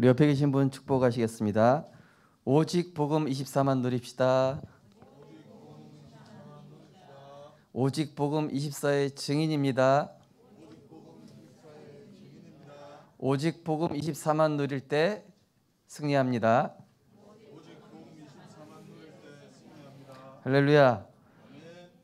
우리 옆에 계신 분 축복하시겠습니다. 오직 복음 24만 누립시다. 오직 복음 24의 증인입니다. 오직 복음 24만 누릴 때 승리합니다. 할렐루야.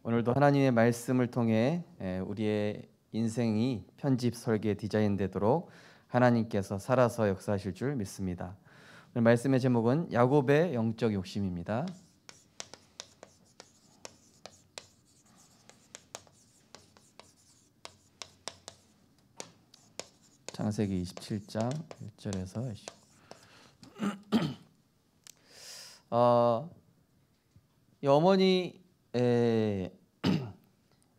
오늘도 하나님의 말씀을 통해 우리의 인생이 편집, 설계, 디자인되도록 하나님께서 살아서 역사하실 줄 믿습니다. 오늘 말씀의 제목은 야곱의 영적 욕심입니다. 창세기 27장 1절에서 이 어머니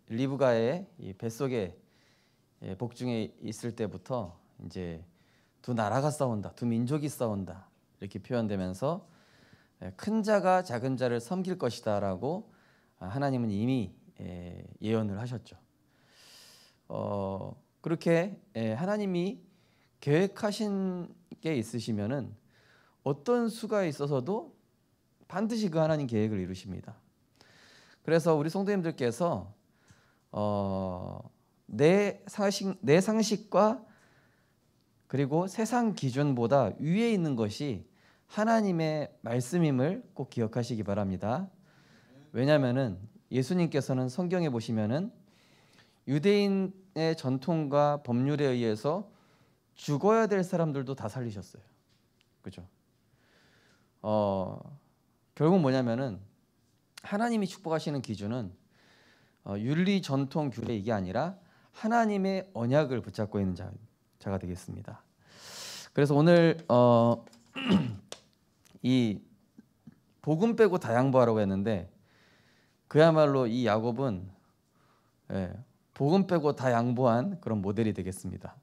리브가의 이 뱃속에 복중에 있을 때부터 이제 두 나라가 싸운다, 두 민족이 싸운다 이렇게 표현되면서 큰 자가 작은 자를 섬길 것이다라고 하나님은 이미 예언을 하셨죠. 그렇게 하나님이 계획하신 게 있으시면은 어떤 수가 있어서도 반드시 그 하나님 계획을 이루십니다. 그래서 우리 성도님들께서 내 상식과 그리고 세상 기준보다 위에 있는 것이 하나님의 말씀임을 꼭 기억하시기 바랍니다. 왜냐하면은 예수님께서는 성경에 보시면은 유대인의 전통과 법률에 의해서 죽어야 될 사람들도 다 살리셨어요. 그죠? 결국 뭐냐면은 하나님이 축복하시는 기준은 윤리, 전통, 규례 이게 아니라 하나님의 언약을 붙잡고 있는 자가 되겠습니다. 그래서 오늘 이 복음 빼고 다 양보하라고 했는데 그야말로 이 야곱은 복음 빼고 다 양보한 그런 모델이 되겠습니다.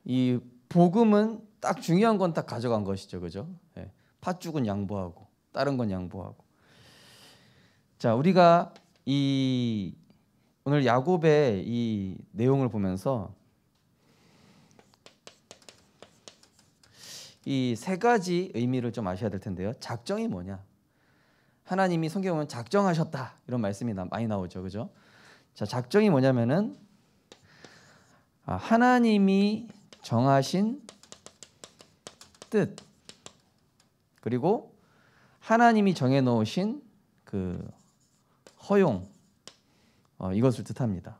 이 복음은 딱 중요한 건 딱 가져간 것이죠, 그죠? 팥죽은 양보하고 다른 건 양보하고. 자, 우리가 이 오늘 야곱의 이 내용을 보면서 이 세 가지 의미를 좀 아셔야 될 텐데요. 작정이 뭐냐? 하나님이 성경에 보면 작정하셨다 이런 말씀이 많이 나오죠, 그죠? 자, 작정이 뭐냐면은 하나님이 정하신 뜻 그리고 하나님이 정해놓으신 그 허용 이것을 뜻합니다.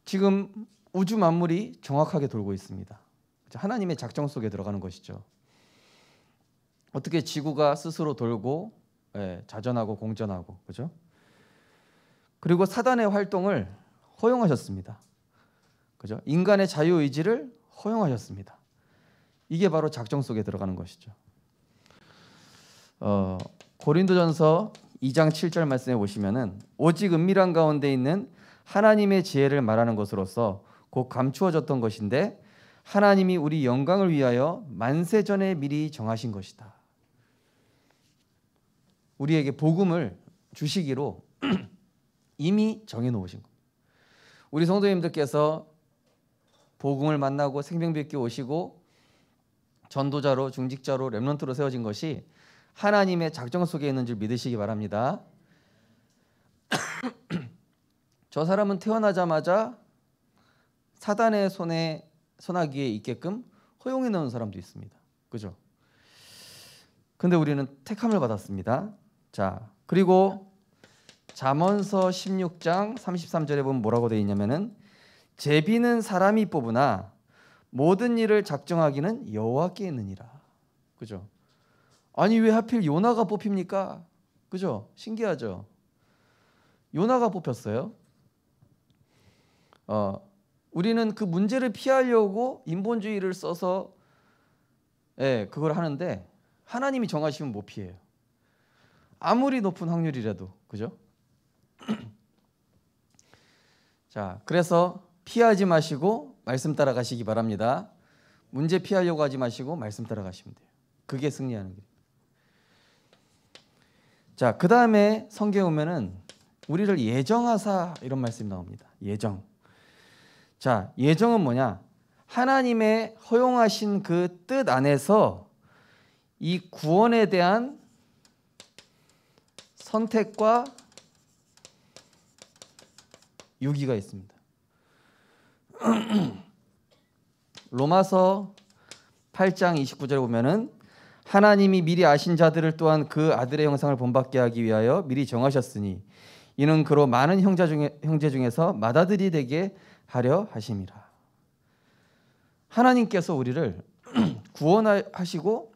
지금 우주 만물이 정확하게 돌고 있습니다. 하나님의 작정 속에 들어가는 것이죠. 어떻게 지구가 스스로 돌고 자전하고 공전하고, 그죠? 그리고 사단의 활동을 허용하셨습니다. 그죠? 인간의 자유 의지를 허용하셨습니다. 이게 바로 작정 속에 들어가는 것이죠. 고린도전서 2장 7절 말씀에 보시면은 오직 은밀한 가운데 있는 하나님의 지혜를 말하는 것으로서 곧 감추어졌던 것인데 하나님이 우리 영광을 위하여 만세 전에 미리 정하신 것이다. 우리에게 복음을 주시기로 이미 정해 놓으신 것. 우리 성도님들께서 복음을 만나고 생명빛께 오시고 전도자로 중직자로 렘넌트로 세워진 것이 하나님의 작정 속에 있는 줄 믿으시기 바랍니다. 저 사람은 태어나자마자 사단의 손아귀에 있게끔 허용해 놓은 사람도 있습니다. 그죠? 근데 우리는 택함을 받았습니다. 자, 그리고 잠언서 16장 33절에 보면 뭐라고 되어 있냐면은 제비는 사람이 뽑으나 모든 일을 작정하기는 여호와께 있느니라. 그죠? 아니 왜 하필 요나가 뽑힙니까? 그죠? 신기하죠? 요나가 뽑혔어요. 우리는 그 문제를 피하려고 인본주의를 써서 그걸 하는데 하나님이 정하시면 못 피해요. 아무리 높은 확률이라도. 그죠? 자, 그래서 피하지 마시고 말씀 따라가시기 바랍니다. 문제 피하려고 하지 마시고 말씀 따라가시면 돼요. 그게 승리하는 길입니다. 자, 그 다음에 성경에 보면은 우리를 예정하사 이런 말씀이 나옵니다. 예정. 자, 예정은 뭐냐? 하나님의 허용하신 그 뜻 안에서 이 구원에 대한 선택과 유기가 있습니다. 로마서 8장 29절에 보면은 하나님이 미리 아신 자들을 또한 그 아들의 형상을 본받게 하기 위하여 미리 정하셨으니 이는 그로 많은 형제 중에서 맏아들이 되게 하려 하심이라. 하나님께서 우리를 구원하시고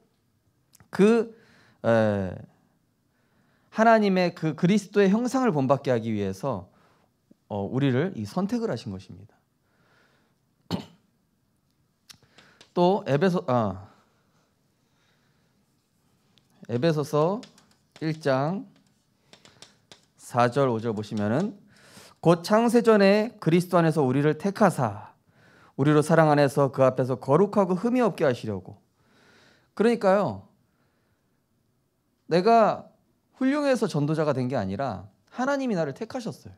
하나님의 그 그리스도의 형상을 본받게 하기 위해서 우리를 이 선택을 하신 것입니다. 또 에베소서 1장 4절 5절 보시면은 곧 창세전에 그리스도 안에서 우리를 택하사 우리로 사랑 안에서 그 앞에서 거룩하고 흠이 없게 하시려고. 그러니까요, 내가 훌륭해서 전도자가 된 게 아니라 하나님이 나를 택하셨어요.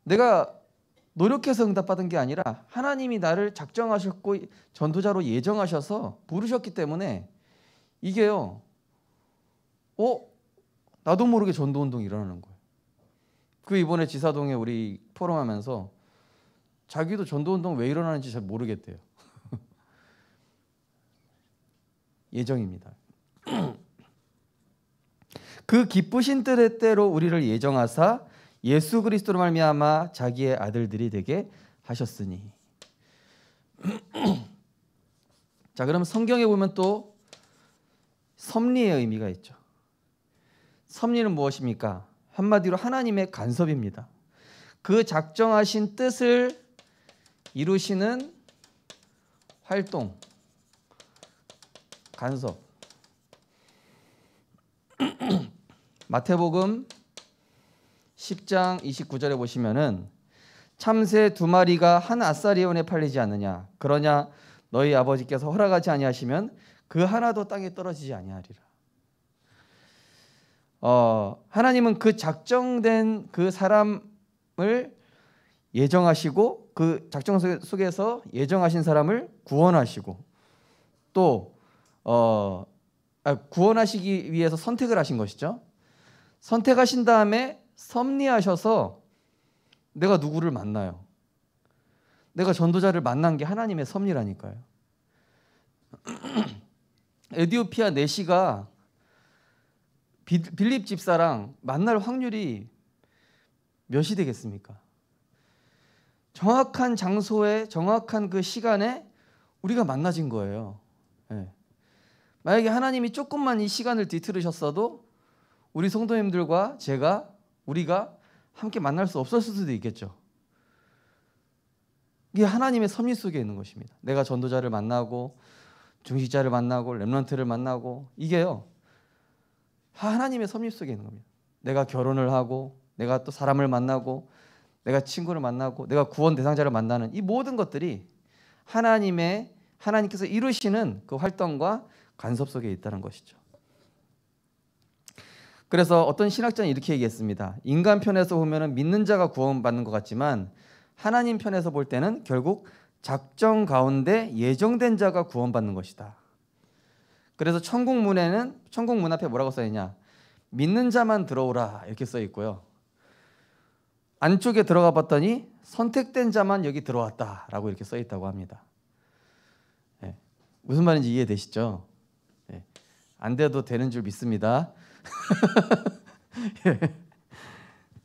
내가 노력해서 응답받은 게 아니라 하나님이 나를 작정하셨고 전도자로 예정하셔서 부르셨기 때문에 이게요, 나도 모르게 전도운동이 일어나는 거예요. 그 이번에 지사동에 우리 포럼하면서 자기도 전도운동 왜 일어나는지 잘 모르겠대요. 예정입니다. 그 기쁘신 뜻대로 우리를 예정하사 예수 그리스도로 말미암아 자기의 아들들이 되게 하셨으니. 자, 그럼 성경에 보면 또 섭리의 의미가 있죠. 섭리는 무엇입니까? 한마디로 하나님의 간섭입니다. 그 작정하신 뜻을 이루시는 활동, 간섭. 마태복음 10장 29절에 보시면은 참새 2마리가 한 아사리온에 팔리지 않느냐, 그러냐 너희 아버지께서 허락하지 아니하시면 그 하나도 땅에 떨어지지 아니하리라. 하나님은 그 작정된 그 사람을 예정하시고 그 작정 속에서 예정하신 사람을 구원하시고 또 구원하시기 위해서 선택을 하신 것이죠. 선택하신 다음에 섭리하셔서 내가 누구를 만나요. 내가 전도자를 만난 게 하나님의 섭리라니까요. 에디오피아 내시가 빌립 집사랑 만날 확률이 몇이 되겠습니까? 정확한 장소에 정확한 그 시간에 우리가 만나진 거예요. 네. 만약에 하나님이 조금만 이 시간을 뒤틀으셨어도 우리 성도님들과 우리가 함께 만날 수 없었을 수도 있겠죠. 이게 하나님의 섭리 속에 있는 것입니다. 내가 전도자를 만나고 중직자를 만나고 렘넌트를 만나고, 이게요 하나님의 섭리 속에 있는 겁니다. 내가 결혼을 하고 내가 또 사람을 만나고 내가 친구를 만나고 내가 구원 대상자를 만나는 이 모든 것들이 하나님께서 이루시는 그 활동과 간섭 속에 있다는 것이죠. 그래서 어떤 신학자는 이렇게 얘기했습니다. 인간 편에서 보면은 믿는 자가 구원받는 것 같지만 하나님 편에서 볼 때는 결국 작정 가운데 예정된 자가 구원받는 것이다. 그래서 천국 문 앞에 뭐라고 써 있냐? 믿는 자만 들어오라 이렇게 써 있고요. 안쪽에 들어가 봤더니 선택된 자만 여기 들어왔다라고 이렇게 써 있다고 합니다. 네. 무슨 말인지 이해되시죠? 네. 안 돼도 되는 줄 믿습니다.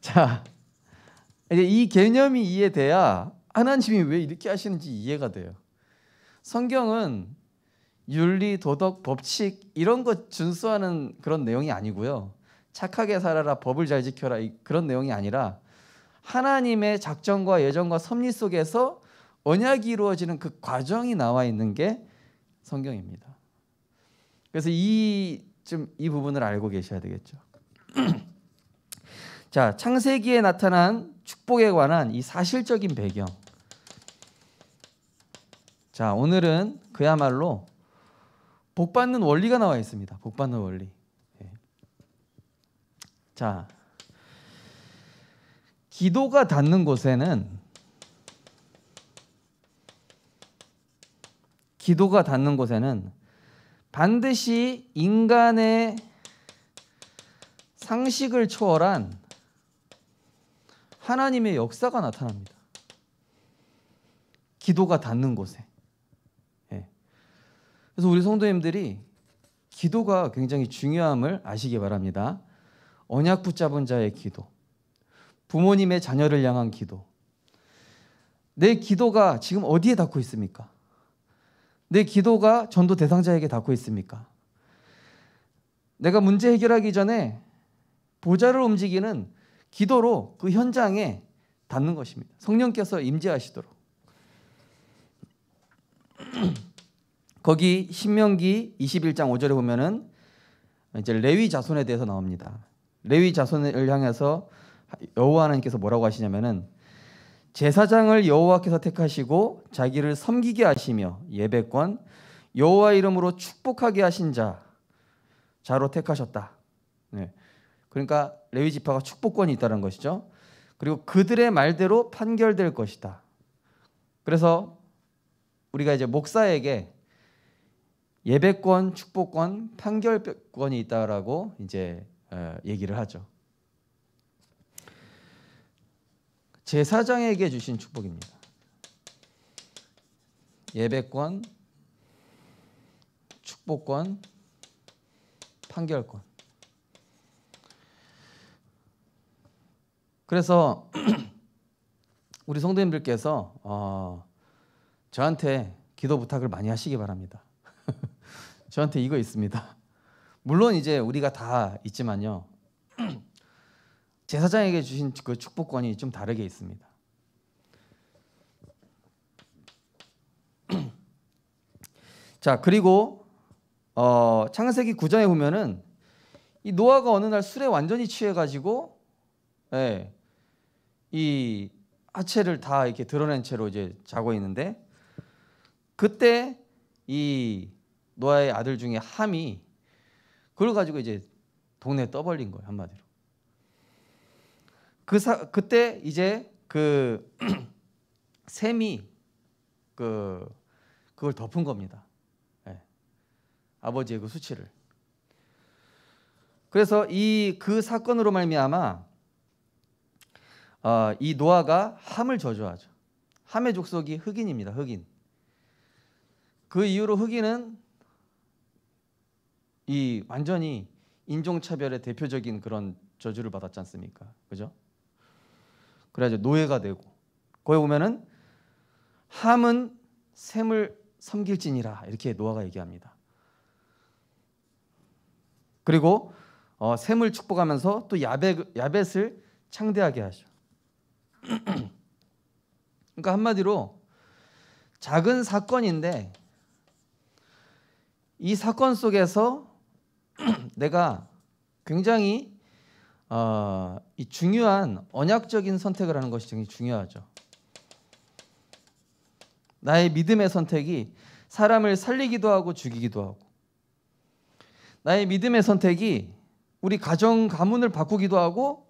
자, 이제 이 개념이 이해돼야 하나님이 왜 이렇게 하시는지 이해가 돼요. 성경은 윤리, 도덕, 법칙 이런 것 준수하는 그런 내용이 아니고요. 착하게 살아라, 법을 잘 지켜라 그런 내용이 아니라 하나님의 작정과 예정과 섭리 속에서 언약이 이루어지는 그 과정이 나와 있는 게 성경입니다. 그래서 이 부분을 알고 계셔야 되겠죠. 자, 창세기에 나타난 축복에 관한 이 사실적인 배경. 자, 오늘은 그야말로 복받는 원리가 나와 있습니다. 복받는 원리. 자, 기도가 닿는 곳에는 반드시 인간의 상식을 초월한 하나님의 역사가 나타납니다. 기도가 닿는 곳에. 예. 그래서 우리 성도님들이 기도가 굉장히 중요함을 아시기 바랍니다. 언약 붙잡은 자의 기도, 부모님의 자녀를 향한 기도. 내 기도가 지금 어디에 닿고 있습니까? 내 기도가 전도 대상자에게 닿고 있습니까? 내가 문제 해결하기 전에 보좌를 움직이는 기도로 그 현장에 닿는 것입니다. 성령께서 임재하시도록. 거기 신명기 21장 5절에 보면은 이제 레위 자손에 대해서 나옵니다. 레위 자손을 향해서 여호와 하나님께서 뭐라고 하시냐면은 제사장을 여호와께서 택하시고 자기를 섬기게 하시며 예배권 여호와 이름으로 축복하게 하신 자로 택하셨다. 네. 그러니까 레위 지파가 축복권이 있다는 것이죠. 그리고 그들의 말대로 판결될 것이다. 그래서 우리가 이제 목사에게 예배권, 축복권, 판결권이 있다라고 이제 얘기를 하죠. 제사장에게 주신 축복입니다. 예배권, 축복권, 판결권. 그래서 우리 성도님들께서 저한테 기도 부탁을 많이 하시기 바랍니다. 저한테 이거 있습니다. 물론 이제 우리가 다 있지만요. 제사장에게 주신 그 축복권이 좀 다르게 있습니다. 자, 그리고 창세기 9장에 보면은 이 노아가 어느 날 술에 완전히 취해가지고, 예, 이 하체를 다 이렇게 드러낸 채로 이제 자고 있는데, 그때 이 노아의 아들 중에 함이 그걸 가지고 이제 동네에 떠벌린 거예요, 한마디로. 그때 이제 그 셈이 그걸 덮은 겁니다. 네. 아버지의 그 수치를. 그래서 그 사건으로 말미암아 이 노아가 함을 저주하죠. 함의 족속이 흑인입니다. 흑인. 그 이후로 흑인은 이 완전히 인종차별의 대표적인 그런 저주를 받았지 않습니까? 그죠? 그래가지고 노예가 되고, 거기 보면은 함은 셈을 섬길지니라 이렇게 노아가 얘기합니다. 그리고 셈을 축복하면서 또 야벳을 창대하게 하죠. 그러니까 한마디로 작은 사건인데 이 사건 속에서 내가 굉장히 이 중요한 언약적인 선택을 하는 것이 굉장히 중요하죠. 나의 믿음의 선택이 사람을 살리기도 하고 죽이기도 하고, 나의 믿음의 선택이 우리 가정 가문을 바꾸기도 하고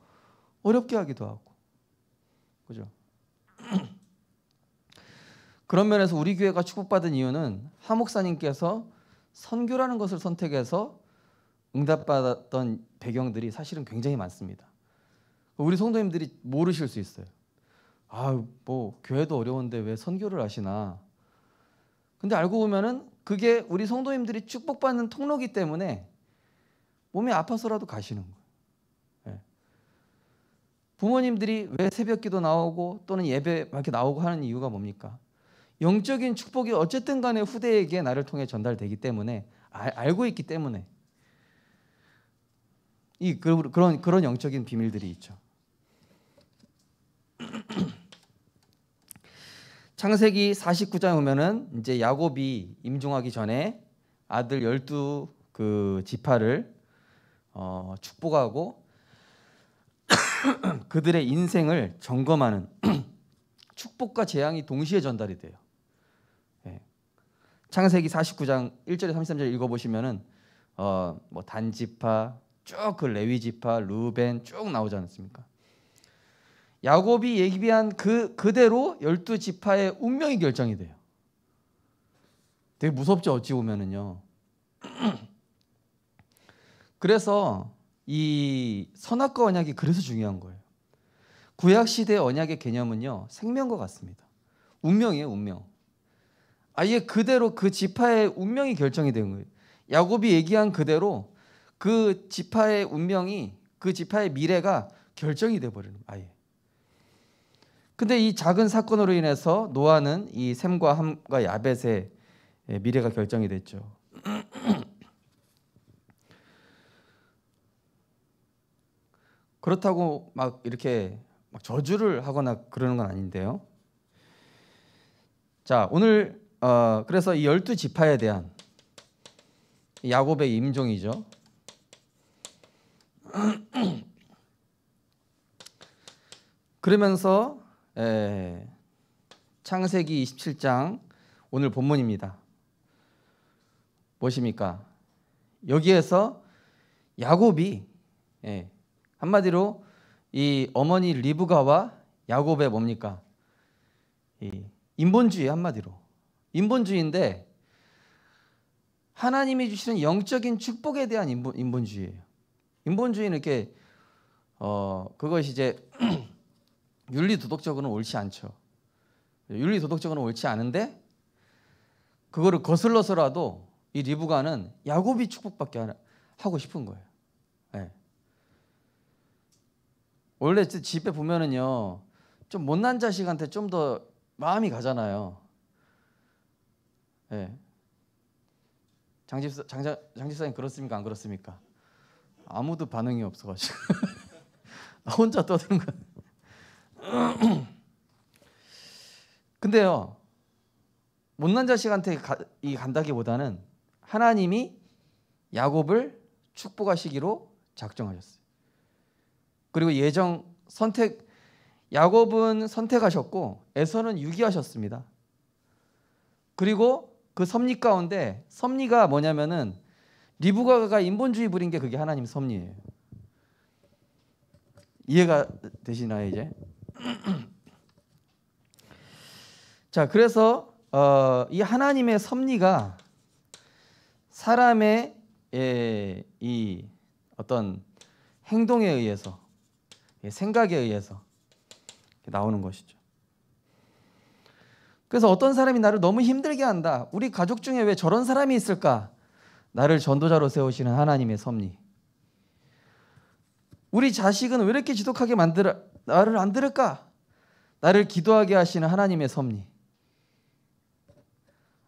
어렵게 하기도 하고, 그죠? 그런 면에서 우리 교회가 축복받은 이유는 하 목사님께서 선교라는 것을 선택해서 응답받았던 배경들이 사실은 굉장히 많습니다. 우리 성도님들이 모르실 수 있어요. 뭐 교회도 어려운데 왜 선교를 하시나? 근데 알고 보면은 그게 우리 성도님들이 축복받는 통로이기 때문에 몸이 아파서라도 가시는 거예요. 네. 부모님들이 왜 새벽기도 나오고 또는 예배 이렇게 나오고 하는 이유가 뭡니까? 영적인 축복이 어쨌든 간에 후대에게 나를 통해 전달되기 때문에, 알고 있기 때문에 그런 영적인 비밀들이 있죠. 창세기 49장에 보면은 이제 야곱이 임종하기 전에 아들 12 그 지파를 축복하고 그들의 인생을 점검하는 축복과 재앙이 동시에 전달이 돼요. 예. 창세기 49장 1절에 33절 읽어보시면은 뭐 단지파 쭉 그 레위 지파, 루벤 쭉 나오지 않습니까? 야곱이 예비한 그대로 12지파의 운명이 결정이 돼요. 되게 무섭죠, 어찌 보면은요. 그래서 이 선악과 언약이 그래서 중요한 거예요. 구약 시대의 언약의 개념은요, 생명과 같습니다. 운명이에요, 운명. 아예 그대로 그 지파의 운명이 결정이 된 거예요. 야곱이 얘기한 그대로 그 지파의 운명이, 그 지파의 미래가 결정이 돼 버리는 거예요, 아예. 근데 이 작은 사건으로 인해서 노아는 이 셈과 함과 야벳의 미래가 결정이 됐죠. 그렇다고 막 이렇게 막 저주를 하거나 그러는 건 아닌데요. 자, 오늘 그래서 이 12지파에 대한 야곱의 임종이죠. 그러면서 창세기 27장 오늘 본문입니다. 무엇입니까? 여기에서 야곱이 한마디로 이 어머니 리브가와 야곱의 뭡니까? 이 인본주의, 한마디로 인본주의인데 하나님이 주시는 영적인 축복에 대한 인본주의예요. 인본주의는 이렇게 그것이 이제 윤리 도덕적으로는 옳지 않죠. 윤리 도덕적으로는 옳지 않은데 그거를 거슬러서라도 이 리브가는 야곱이 축복받게 하고 싶은 거예요. 네. 원래 집에 보면은요, 좀 못난 자식한테 좀 더 마음이 가잖아요. 네. 장집사님 그렇습니까? 안 그렇습니까? 아무도 반응이 없어가지고 혼자 떠드는 거. 근데요, 못난 자식한테 간다기보다는 하나님이 야곱을 축복하시기로 작정하셨어요. 그리고 야곱은 선택하셨고 에서는 유기하셨습니다. 그리고 그 섭리 가운데 섭리가 뭐냐면은 리브가가 인본주의 부린 게 그게 하나님 섭리예요. 이해가 되시나요 이제? 자, 그래서 이 하나님의 섭리가 사람의 이 어떤 행동에 의해서, 생각에 의해서 나오는 것이죠. 그래서 어떤 사람이 나를 너무 힘들게 한다. 우리 가족 중에 왜 저런 사람이 있을까? 나를 전도자로 세우시는 하나님의 섭리. 우리 자식은 왜 이렇게 지독하게 나를 안 들을까? 나를 기도하게 하시는 하나님의 섭리.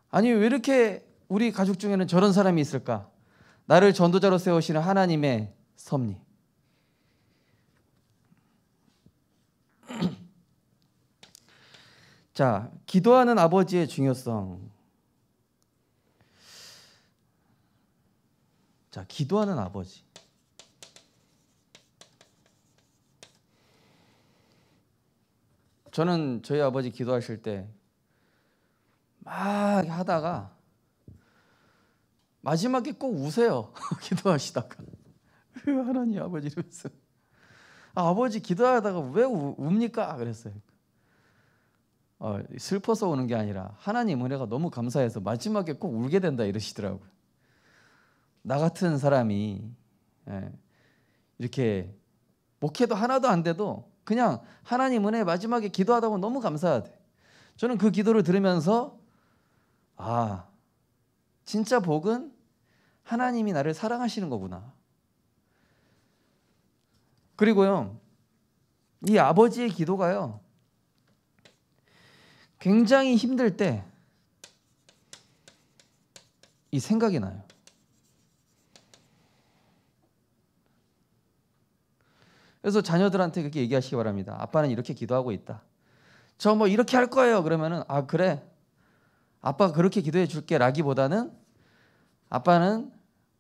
아니 왜 이렇게 우리 가족 중에는 저런 사람이 있을까? 나를 전도자로 세우시는 하나님의 섭리. 자, 기도하는 아버지의 중요성. 자, 기도하는 아버지. 저는 저희 아버지 기도하실 때 막 하다가 마지막에 꼭 우세요. 기도하시다가. 하나님 아버지 이러면서. 아버지 기도하다가 왜 웁니까? 그랬어요. 슬퍼서 우는 게 아니라 하나님 은혜가 너무 감사해서 마지막에 꼭 울게 된다 이러시더라고요. 나 같은 사람이 이렇게 목회도 하나도 안 돼도 그냥 하나님 은혜 마지막에 기도하다 보면 너무 감사하대. 저는 그 기도를 들으면서 진짜 복은 하나님이 나를 사랑하시는 거구나. 그리고요, 이 아버지의 기도가요, 굉장히 힘들 때 이 생각이 나요. 그래서 자녀들한테 그렇게 얘기하시기 바랍니다. 아빠는 이렇게 기도하고 있다. 저 뭐 이렇게 할 거예요. 그러면은 그래. 아빠가 그렇게 기도해 줄게 라기보다는 아빠는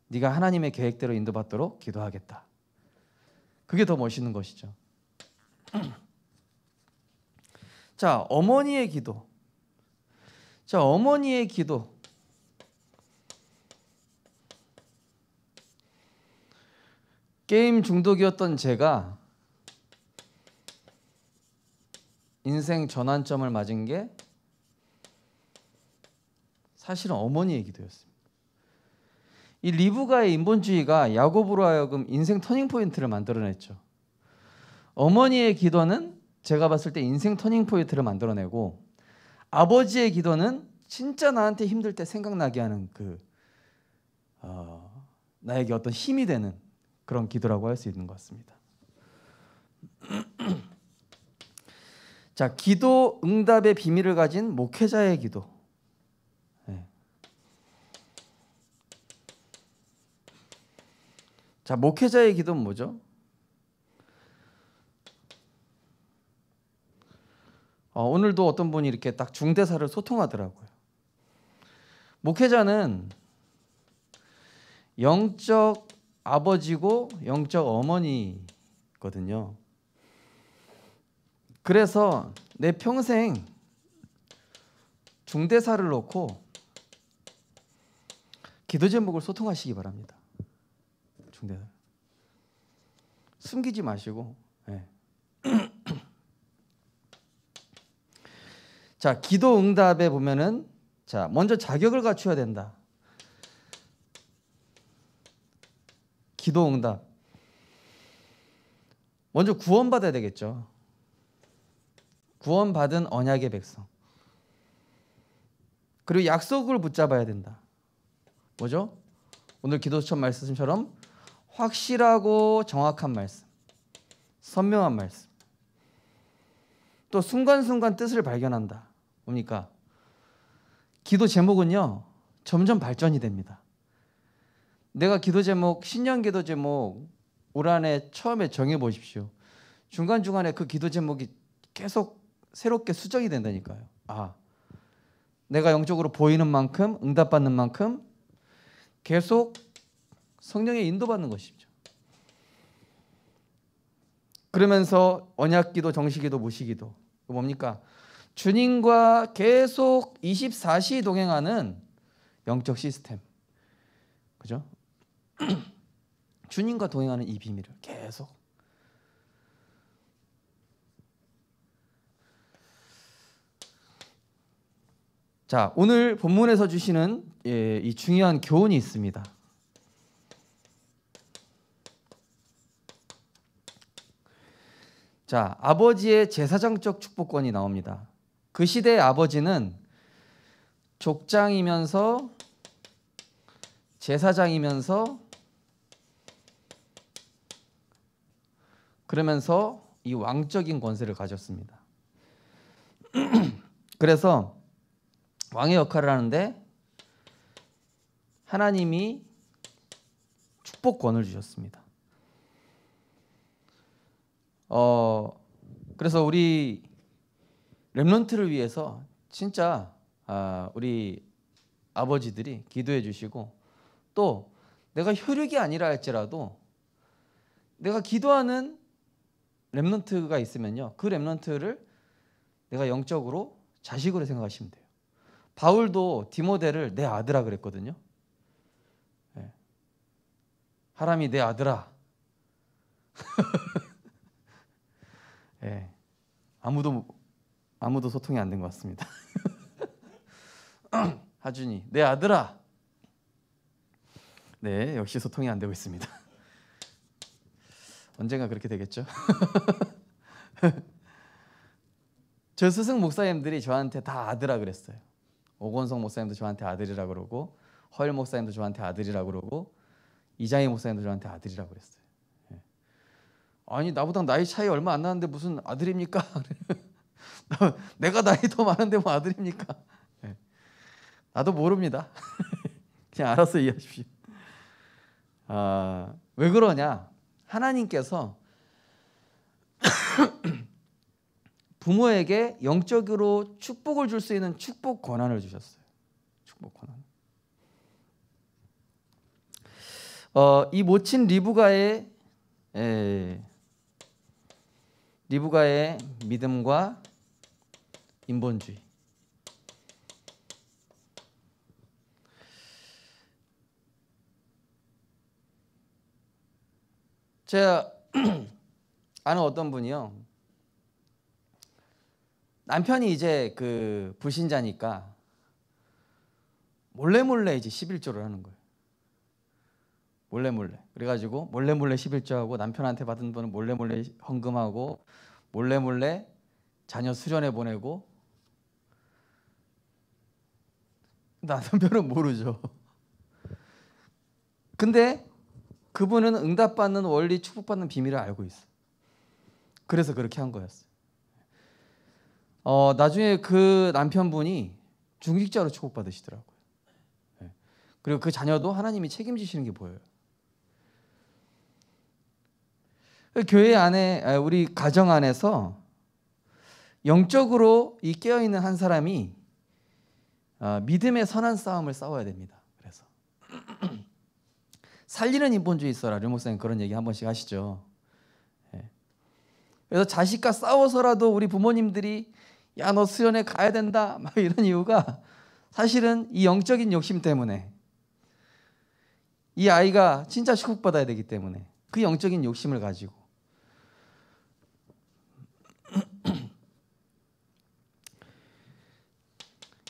네가 하나님의 계획대로 인도받도록 기도하겠다. 그게 더 멋있는 것이죠. 자, 어머니의 기도. 자, 어머니의 기도. 게임 중독이었던 제가 인생 전환점을 맞은 게 사실은 어머니의 기도였습니다. 이 리브가의 인본주의가 야곱으로 하여금 인생 터닝포인트를 만들어냈죠. 어머니의 기도는 제가 봤을 때 인생 터닝포인트를 만들어내고, 아버지의 기도는 진짜 나한테 힘들 때 생각나게 하는 나에게 어떤 힘이 되는 그런 기도라고 할 수 있는 것 같습니다. 자, 기도 응답의 비밀을 가진 목회자의 기도. 네. 자, 목회자의 기도는 뭐죠? 오늘도 어떤 분이 이렇게 딱 중대사를 소통하더라고요. 목회자는 영적 아버지고 영적 어머니거든요. 그래서 내 평생 중대사를 놓고 기도 제목을 소통하시기 바랍니다. 중대사 숨기지 마시고. 네. 자, 기도 응답에 보면은, 자, 먼저 자격을 갖춰야 된다. 기도 응답. 먼저 구원받아야 되겠죠. 구원받은 언약의 백성. 그리고 약속을 붙잡아야 된다. 뭐죠? 오늘 기도처 말씀처럼 확실하고 정확한 말씀, 선명한 말씀. 또 순간순간 뜻을 발견한다. 뭡니까? 기도 제목은요, 점점 발전이 됩니다. 내가 기도 제목, 신년 기도 제목 올 한해 처음에 정해 보십시오. 중간중간에 그 기도 제목이 계속 새롭게 수정이 된다니까요. 내가 영적으로 보이는 만큼, 응답받는 만큼 계속 성령의 인도받는 것이죠. 그러면서 언약기도, 정식기도, 무시기도. 뭡니까? 주님과 계속 24시 동행하는 영적 시스템. 그죠? 주님과 동행하는 이 비밀을 계속. 자, 오늘 본문에서 주시는 이 중요한 교훈이 있습니다. 자, 아버지의 제사장적 축복권이 나옵니다. 그 시대의 아버지는 족장이면서 제사장이면서 그러면서 이 왕적인 권세를 가졌습니다. 그래서 왕의 역할을 하는데 하나님이 축복권을 주셨습니다. 그래서 우리 렘넌트를 위해서 진짜 우리 아버지들이 기도해 주시고, 또 내가 혈육이 아니라 할지라도 내가 기도하는 렘넌트가 있으면요, 그 렘넌트를 내가 영적으로 자식으로 생각하시면 돼요. 바울도 디모데를 내 아들아 그랬거든요. 네. 하람이 내 아들아. 네. 아무도 소통이 안 된 것 같습니다. 하준이 내 아들아. 네, 역시 소통이 안 되고 있습니다. 언젠가 그렇게 되겠죠. 저 스승 목사님들이 저한테 다 아들아 그랬어요. 오건성 목사님도 저한테 아들이라 그러고, 허일 목사님도 저한테 아들이라 그러고, 이장희 목사님도 저한테 아들이라 그랬어요. 네. 아니, 나보다 나이 차이 얼마 안 나는데 무슨 아들입니까? 내가 나이 더 많은데 뭐 아들입니까? 네. 나도 모릅니다. 그냥 알아서 이해하십시오. 왜 그러냐? 하나님께서 부모에게 영적으로 축복을 줄 수 있는 축복 권한을 주셨어요. 축복 권한. 이 모친 리브가의 믿음과 인본주의. 제가 아는 어떤 분이요, 남편이 이제 그 불신자니까 몰래 이제 11조를 하는 거예요. 몰래. 그래가지고 몰래 11조하고 남편한테 받은 돈은 몰래 헌금하고 몰래 자녀 수련회 보내고. 남편은 모르죠. 근데 그분은 응답받는 원리, 축복받는 비밀을 알고 있어. 그래서 그렇게 한 거였어요. 나중에 그 남편분이 중직자로 축복받으시더라고요. 그리고 그 자녀도 하나님이 책임지시는 게 보여요. 교회 안에, 우리 가정 안에서 영적으로 이 깨어있는 한 사람이 믿음의 선한 싸움을 싸워야 됩니다. 그래서 살리는 인본주의 있어라. 류 목사님 그런 얘기 한 번씩 하시죠. 그래서 자식과 싸워서라도 우리 부모님들이 야, 너 수련회 가야 된다 막 이런 이유가 사실은 이 영적인 욕심 때문에, 이 아이가 진짜 축복받아야 되기 때문에 그 영적인 욕심을 가지고.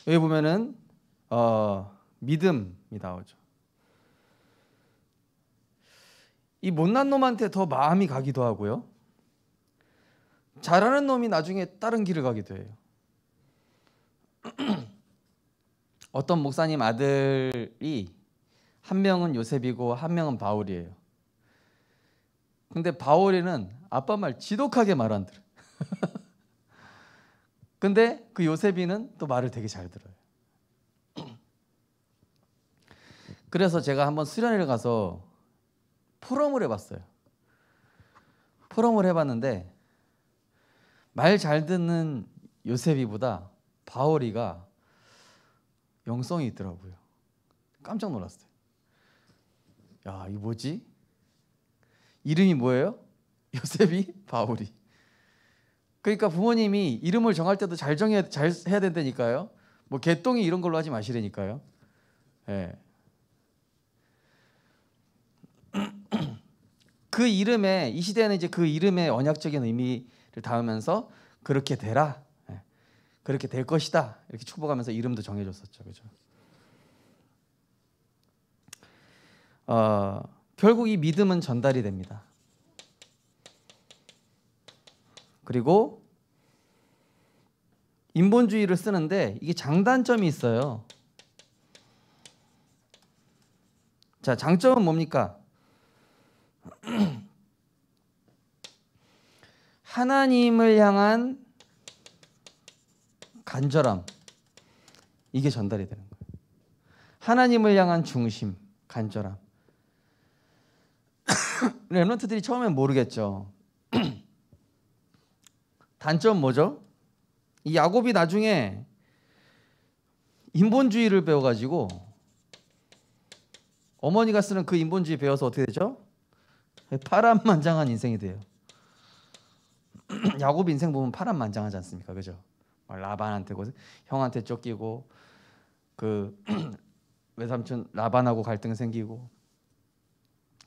여기 보면은 믿음이 나오죠. 이 못난 놈한테 더 마음이 가기도 하고요. 잘하는 놈이 나중에 다른 길을 가기도 해요. 어떤 목사님 아들이 한 명은 요셉이고 한 명은 바울이에요. 근데 바울이는 아빠 말 지독하게 말 안 들어요. 근데 그 요셉이는 또 말을 되게 잘 들어요. 그래서 제가 한번 수련회를 가서 포럼을 해봤어요. 포럼을 해봤는데 말 잘 듣는 요셉이보다 바울이가 영성이 있더라고요. 깜짝 놀랐어요. 야, 이거 뭐지? 이름이 뭐예요? 요셉이 바울이. 그러니까 부모님이 이름을 정할 때도 잘 해야 된다니까요. 뭐 개똥이 이런 걸로 하지 마시라니까요. 예. 그 이름에, 이 시대는 이제 그 이름의 언약적인 의미를 담으면서 그렇게 되라, 그렇게 될 것이다 이렇게 축복하면서 이름도 정해줬었죠. 그죠? 결국 이 믿음은 전달이 됩니다. 그리고 인본주의를 쓰는데 이게 장단점이 있어요. 자, 장점은 뭡니까? 하나님을 향한 간절함, 이게 전달이 되는 거예요. 하나님을 향한 중심, 간절함. 렘넌트들이 처음엔 모르겠죠. 단점 뭐죠? 이 야곱이 나중에 인본주의를 배워가지고 어머니가 쓰는 그 인본주의 배워서 어떻게 되죠? 파란만장한 인생이 돼요. 야곱 인생 보면 파란만장하지 않습니까? 그죠? 라반한테 형한테 쫓기고 그 외삼촌 라반하고 갈등 생기고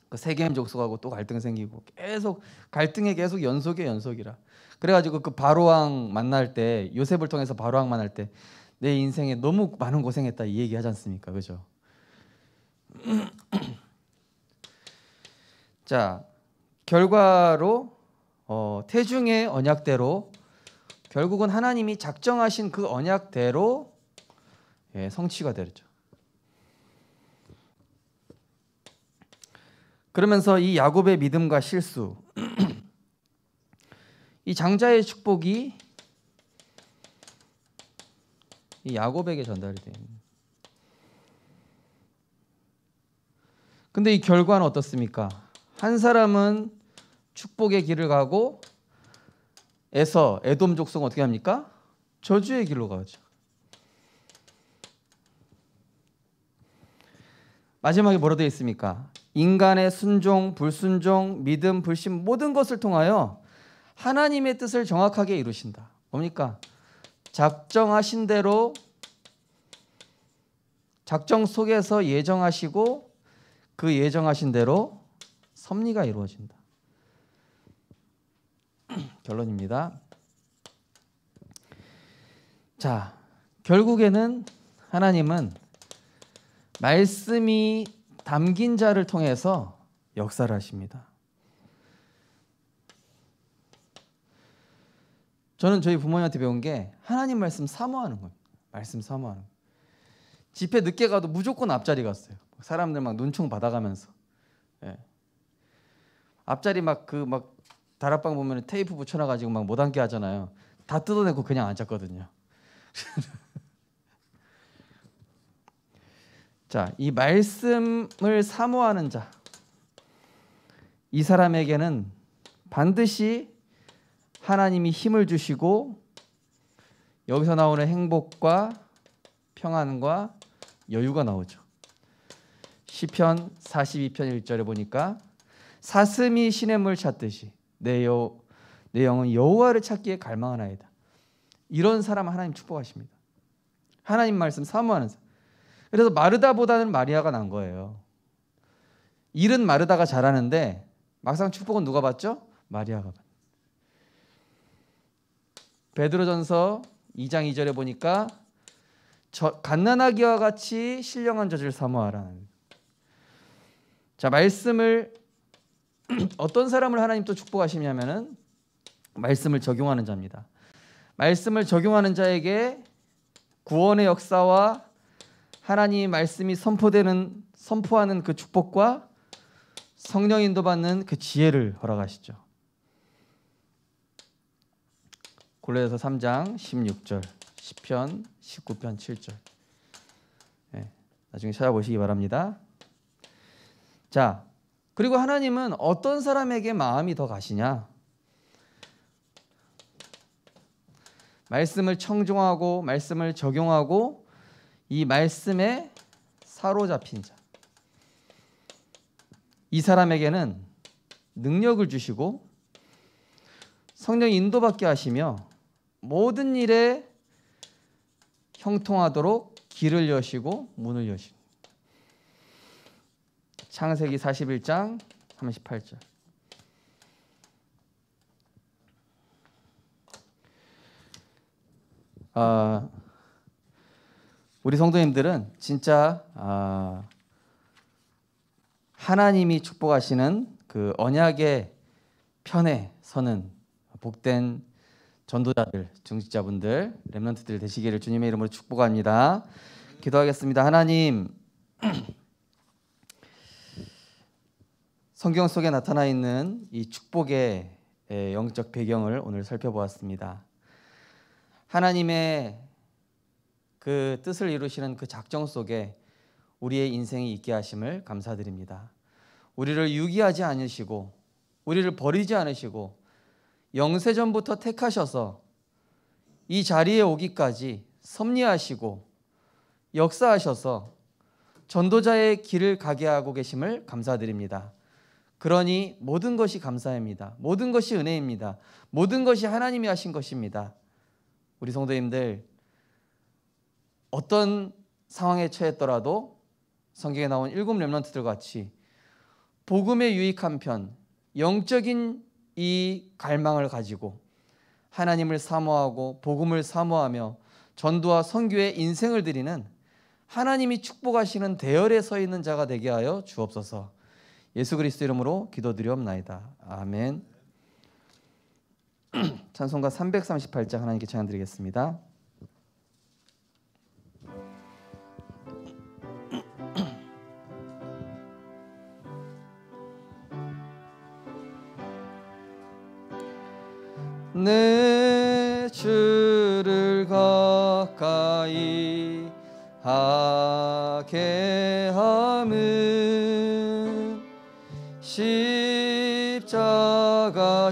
그 세겜 족속하고 또 갈등 생기고 계속 갈등에 계속 연속이라. 그래가지고 그 바로왕 만날 때, 요셉을 통해서 바로왕 만날 때 내 인생에 너무 많은 고생했다 이 얘기 하지 않습니까? 그죠? 자, 결과로 태중의 언약대로 결국은 하나님이 작정하신 그 언약대로 성취가 되죠. 그러면서 이 야곱의 믿음과 실수, 이 장자의 축복이 이 야곱에게 전달이 돼요. 근데 이 결과는 어떻습니까? 한 사람은 축복의 길을 가고 에돔 족속은 어떻게 합니까? 저주의 길로 가죠. 마지막에 뭐로 되어 있습니까? 인간의 순종, 불순종, 믿음, 불신 모든 것을 통하여 하나님의 뜻을 정확하게 이루신다. 뭡니까? 작정하신 대로, 작정 속에서 예정하시고 그 예정하신 대로 섭리가 이루어진다. 결론입니다. 자, 결국에는 하나님은 말씀이 담긴 자를 통해서 역사를 하십니다. 저는 저희 부모님한테 배운 게 하나님 말씀 사모하는 거예요. 말씀 사모하는 거예요. 집회 늦게 가도 무조건 앞자리 갔어요. 사람들 막 눈총 받아가면서. 예. 앞자리 막 다락방 보면 테이프 붙여놔가지고 막 못 앉게 하잖아요. 다 뜯어내고 그냥 앉았거든요. 자, 이 말씀을 사모하는 자, 이 사람에게는 반드시 하나님이 힘을 주시고 여기서 나오는 행복과 평안과 여유가 나오죠. 시편 42편 1절에 보니까 사슴이 시냇물 찾듯이 내 영은 여호와를 찾기에 갈망하나이다. 이런 사람 하나님 축복하십니다. 하나님 말씀 사모하는 사람. 그래서 마르다보다는 마리아가 난 거예요. 일은 마르다가 잘하는데 막상 축복은 누가 받죠? 마리아가 받죠. 베드로전서 2장 2절에 보니까 갓난아기와 같이 신령한 젖을 사모하라. 자, 말씀을 어떤 사람을 하나님 또 축복하시냐면은 말씀을 적용하는 자입니다. 말씀을 적용하는 자에게 구원의 역사와 하나님의 말씀이 선포하는 그 축복과 성령 인도받는 그 지혜를 허락하시죠. 골로새서 3장 16절, 시편 19편 7절. 네, 나중에 찾아보시기 바랍니다. 자, 그리고 하나님은 어떤 사람에게 마음이 더 가시냐? 말씀을 청종하고 말씀을 적용하고 이 말씀에 사로잡힌 자. 이 사람에게는 능력을 주시고 성령 인도받게 하시며 모든 일에 형통하도록 길을 여시고 문을 여시고. 창세기 41장 38절. 우리 성도님들은 진짜 하나님이 축복하시는 그 언약의 편에 서는 복된 전도자들, 중직자분들, 렘넌트들 되시기를 주님의 이름으로 축복합니다. 기도하겠습니다. 하나님, 성경 속에 나타나 있는 이 축복의 영적 배경을 오늘 살펴보았습니다. 하나님의 그 뜻을 이루시는 그 작정 속에 우리의 인생이 있게 하심을 감사드립니다. 우리를 유기하지 않으시고 우리를 버리지 않으시고 영세전부터 택하셔서 이 자리에 오기까지 섭리하시고 역사하셔서 전도자의 길을 가게 하고 계심을 감사드립니다. 그러니 모든 것이 감사입니다. 모든 것이 은혜입니다. 모든 것이 하나님이 하신 것입니다. 우리 성도님들 어떤 상황에 처했더라도 성경에 나온 7 렘넌트들 같이 복음에 유익한 편, 영적인 이 갈망을 가지고 하나님을 사모하고 복음을 사모하며 전도와 선교에 인생을 드리는 하나님이 축복하시는 대열에 서 있는 자가 되게 하여 주옵소서. 예수 그리스도 이름으로 기도드리옵나이다. 아멘. 찬송가 338장 하나님께 찬양 드리겠습니다. 내 주를 가까이 하게 함은 십자가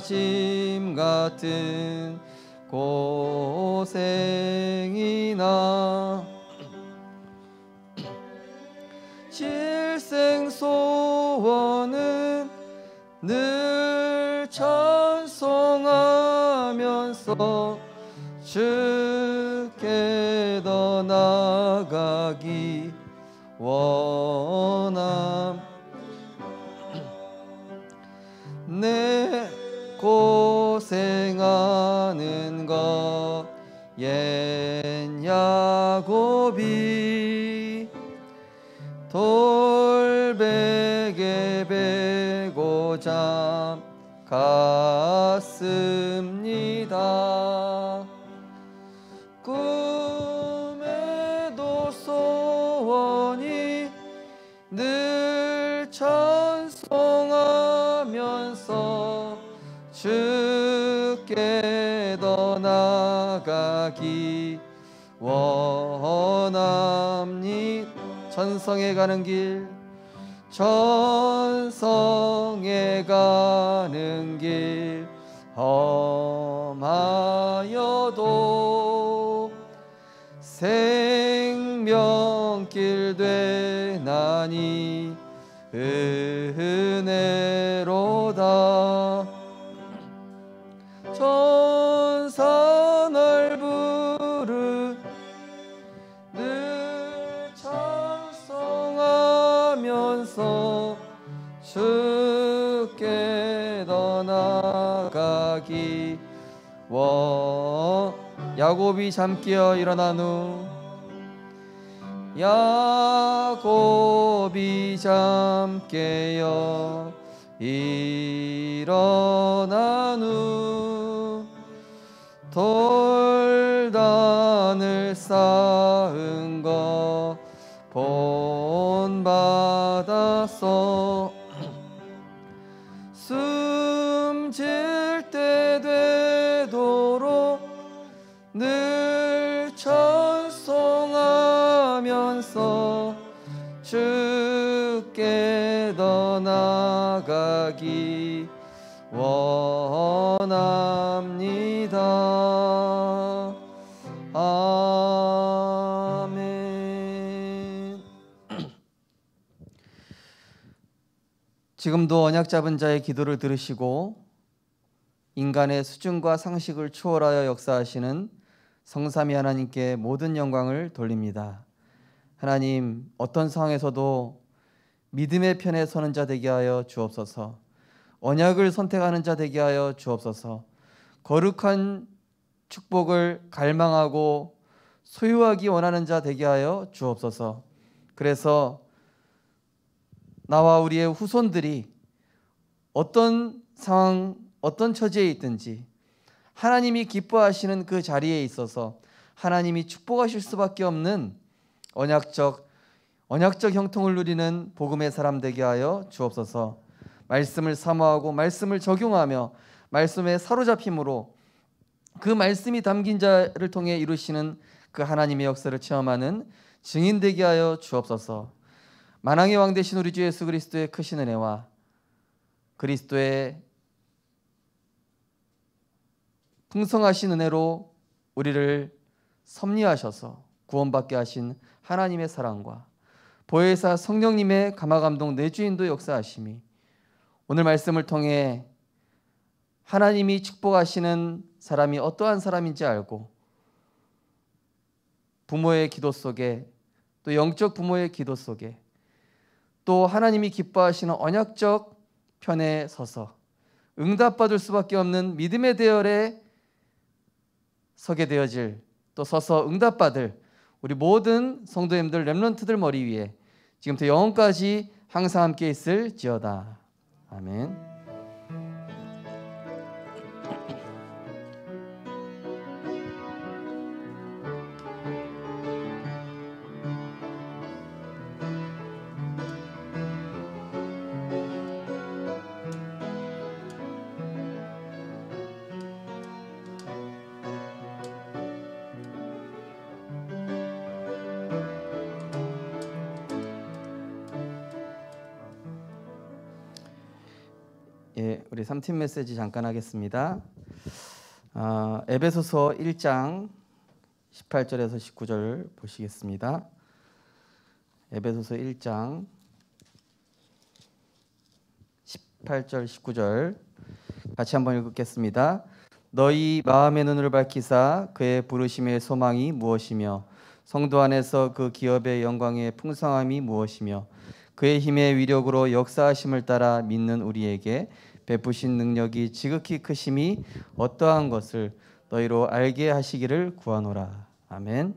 짐 같은 고생이나 질생 소원은 늘 찬송하면서 주께 더 나아가기 원함. 내 고생하는 것 절백에 베고자 갔습니다. 꿈에도 소원이 늘 찬송하면서 주께 더 나아가기 원합니다. 천성에 가는 길, 천성에 가는 길 험하여도 생명길 되나니 은혜로다. 천사 날 부르 늘 찬송하면서 주께 더 나아가기 야곱이 잠 깨어 일어난 후 야곱이 잠 깨어 일어난 후 돌단을 쌓은 거 본받았어. 숨질 때 되도록 늘 찬송하면서 주께 더 나아가기 원합니다. 아멘. 지금도 언약 잡은 자의 기도를 들으시고 인간의 수준과 상식을 초월하여 역사하시는 성삼위 하나님께 모든 영광을 돌립니다. 하나님, 어떤 상황에서도 믿음의 편에 서는 자 되게 하여 주옵소서. 언약을 선택하는 자 되게 하여 주옵소서. 거룩한 축복을 갈망하고 소유하기 원하는 자 되게 하여 주옵소서. 그래서 나와 우리의 후손들이 어떤 상황, 어떤 처지에 있든지 하나님이 기뻐하시는 그 자리에 있어서 하나님이 축복하실 수밖에 없는 언약적 형통을 누리는 복음의 사람 되게 하여 주옵소서. 말씀을 사모하고 말씀을 적용하며 말씀에 사로잡힘으로 그 말씀이 담긴 자를 통해 이루시는 그 하나님의 역사를 체험하는 증인 되게 하여 주옵소서. 만왕의 왕 되신 우리 주 예수 그리스도의 크신 은혜와 그리스도의 풍성하신 은혜로 우리를 섭리하셔서 구원받게 하신 하나님의 사랑과 보혜사 성령님의 감화감동 내주인도 역사하심이 오늘 말씀을 통해 하나님이 축복하시는 사람이 어떠한 사람인지 알고 부모의 기도 속에 또 영적 부모의 기도 속에 또 하나님이 기뻐하시는 언약적 편에 서서 응답받을 수밖에 없는 믿음의 대열에 서게 되어질 또 서서 응답받을 우리 모든 성도님들 렘넌트들 머리 위에 지금부터 영원까지 항상 함께 있을지어다. 아멘. 예, 우리 3팀 메시지 잠깐 하겠습니다. 에베소서 1장 18절에서 19절 보시겠습니다. 에베소서 1장 18절 19절 같이 한번 읽겠습니다. 너희 마음의 눈을 밝히사 그의 부르심의 소망이 무엇이며 성도 안에서 그 기업의 영광의 풍성함이 무엇이며 그의 힘의 위력으로 역사하심을 따라 믿는 우리에게 베푸신 능력이 지극히 크심이 어떠한 것을 너희로 알게 하시기를 구하노라. 아멘.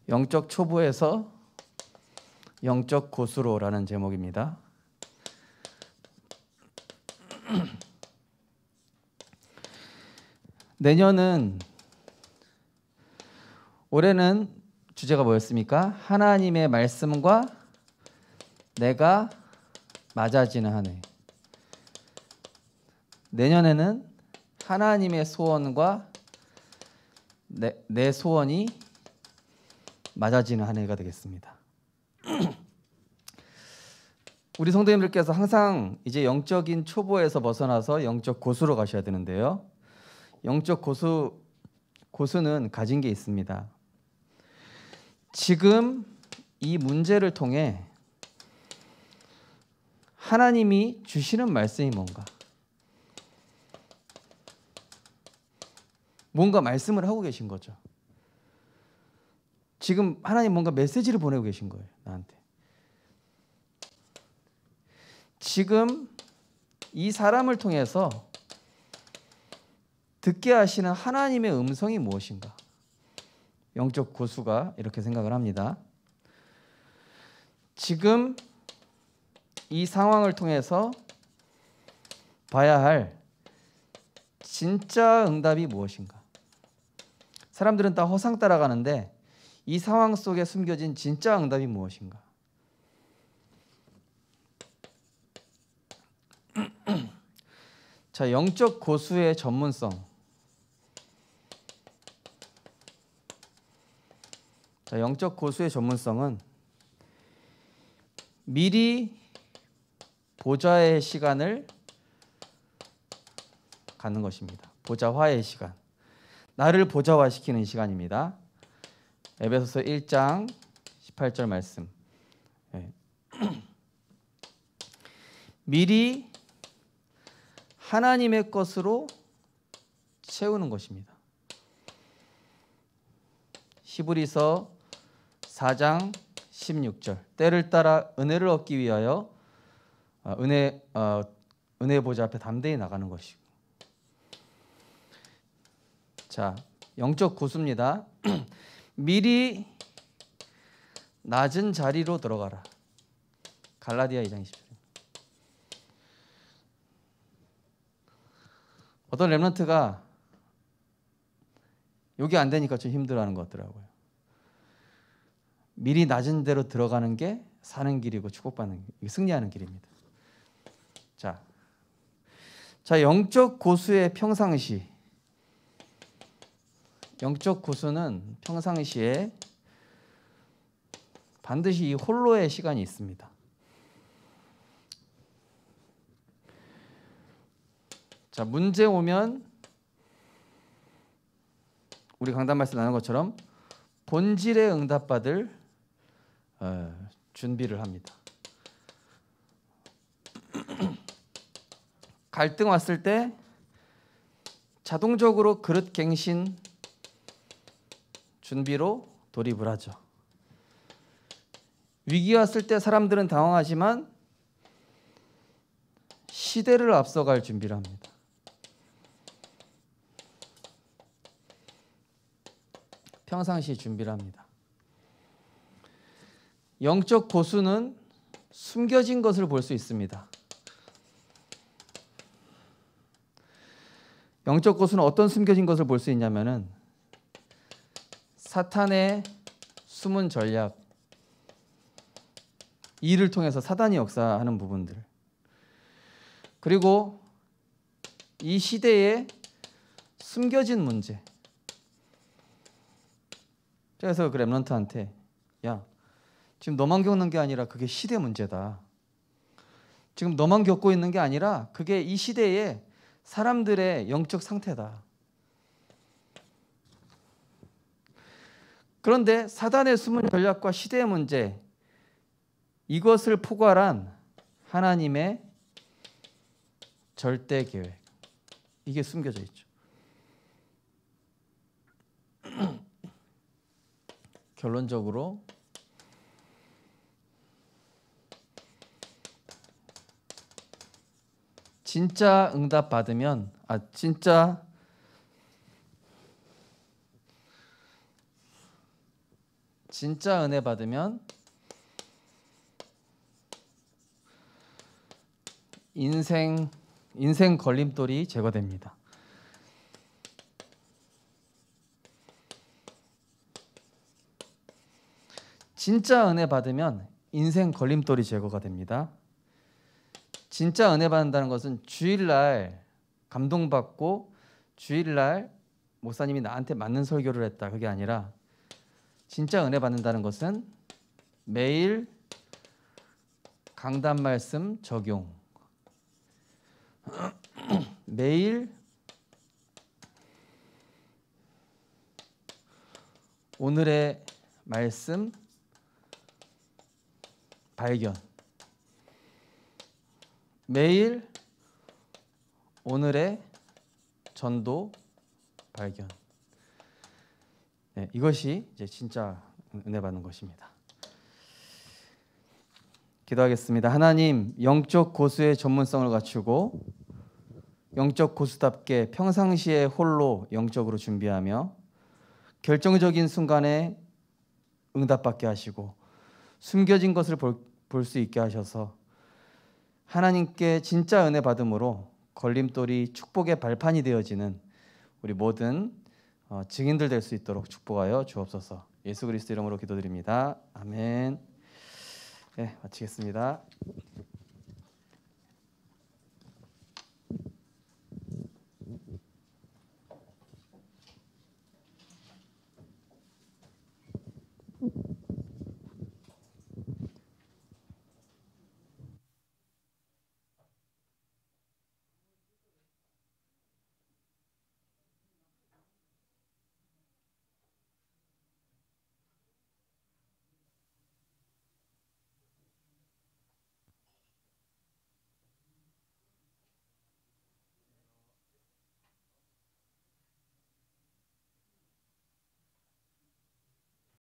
영적 초보에서 영적 고수로라는 제목입니다. 올해는 주제가 뭐였습니까? 하나님의 말씀과 내가 맞아지는 한 해. 내년에는 하나님의 소원과 내 소원이 맞아지는 한 해가 되겠습니다. 우리 성도님들께서 항상 이제 영적인 초보에서 벗어나서 영적 고수로 가셔야 되는데요. 영적 고수는 가진 게 있습니다. 지금 이 문제를 통해 하나님이 주시는 말씀이 뭔가 말씀을 하고 계신 거죠. 지금 하나님 뭔가 메시지를 보내고 계신 거예요, 나한테. 지금 이 사람을 통해서 듣게 하시는 하나님의 음성이 무엇인가? 영적 고수가 이렇게 생각을 합니다. 지금 이 상황을 통해서 봐야 할 진짜 응답이 무엇인가? 사람들은 다 허상 따라가는데 이 상황 속에 숨겨진 진짜 응답이 무엇인가? 자, 영적 고수의 전문성. 자, 영적 고수의 전문성은 미리 보좌의 시간을 갖는 것입니다. 보좌화의 시간. 나를 보좌화시키는 시간입니다. 에베소서 1장 18절 말씀. 네. 미리 하나님의 것으로 채우는 것입니다. 히브리서 4장 16절. 때를 따라 은혜를 얻기 위하여 은혜 보좌 앞에 담대히 나가는 것이고. 자, 영적 고수입니다. 미리 낮은 자리로 들어가라. 갈라디아 2장 20절. 어떤 렘넌트가 여기 안 되니까 좀 힘들어하는 것 같더라고요. 미리 낮은 데로 들어가는 게 사는 길이고 축복받는 승리하는 길입니다. 자, 영적 고수의 평상시. 영적 고수는 평상시에 반드시 이 홀로의 시간이 있습니다. 자, 문제 오면 우리 강단 말씀 나눈 것처럼 본질의 응답받을 준비를 합니다. 갈등 왔을 때 자동적으로 그릇 갱신 준비로 돌입을 하죠. 위기 왔을 때 사람들은 당황하지만 시대를 앞서갈 준비를 합니다. 평상시 준비를 합니다. 영적 고수는 숨겨진 것을 볼 수 있습니다. 영적 고수는 어떤 숨겨진 것을 볼 수 있냐면은 사탄의 숨은 전략, 이를 통해서 사단이 역사하는 부분들, 그리고 이 시대의 숨겨진 문제. 그래서 그 렘넌트한테 야, 지금 너만 겪는 게 아니라 그게 시대 문제다. 지금 너만 겪고 있는 게 아니라 그게 이 시대의 사람들의 영적 상태다. 그런데 사단의 숨은 전략과 시대의 문제, 이것을 포괄한 하나님의 절대 계획, 이게 숨겨져 있죠. 결론적으로 진짜 응답 받으면 진짜 은혜 받으면 인생 걸림돌이 제거됩니다. 진짜 은혜 받으면 인생 걸림돌이 제거가 됩니다. 진짜 은혜 받는다는 것은 주일날 감동받고 주일날 목사님이 나한테 맞는 설교를 했다, 그게 아니라 진짜 은혜 받는다는 것은 매일 강단 말씀 적용, 매일 오늘의 말씀 발견, 매일 오늘의 전도 발견. 네, 이것이 이제 진짜 은혜 받는 것입니다. 기도하겠습니다. 하나님, 영적 고수의 전문성을 갖추고 영적 고수답게 평상시에 홀로 영적으로 준비하며 결정적인 순간에 응답받게 하시고 숨겨진 것을 볼 수 있게 하셔서 하나님께 진짜 은혜 받음으로 걸림돌이 축복의 발판이 되어지는 우리 모든 증인들 될 수 있도록 축복하여 주옵소서. 예수 그리스도 이름으로 기도드립니다. 아멘. 네, 마치겠습니다.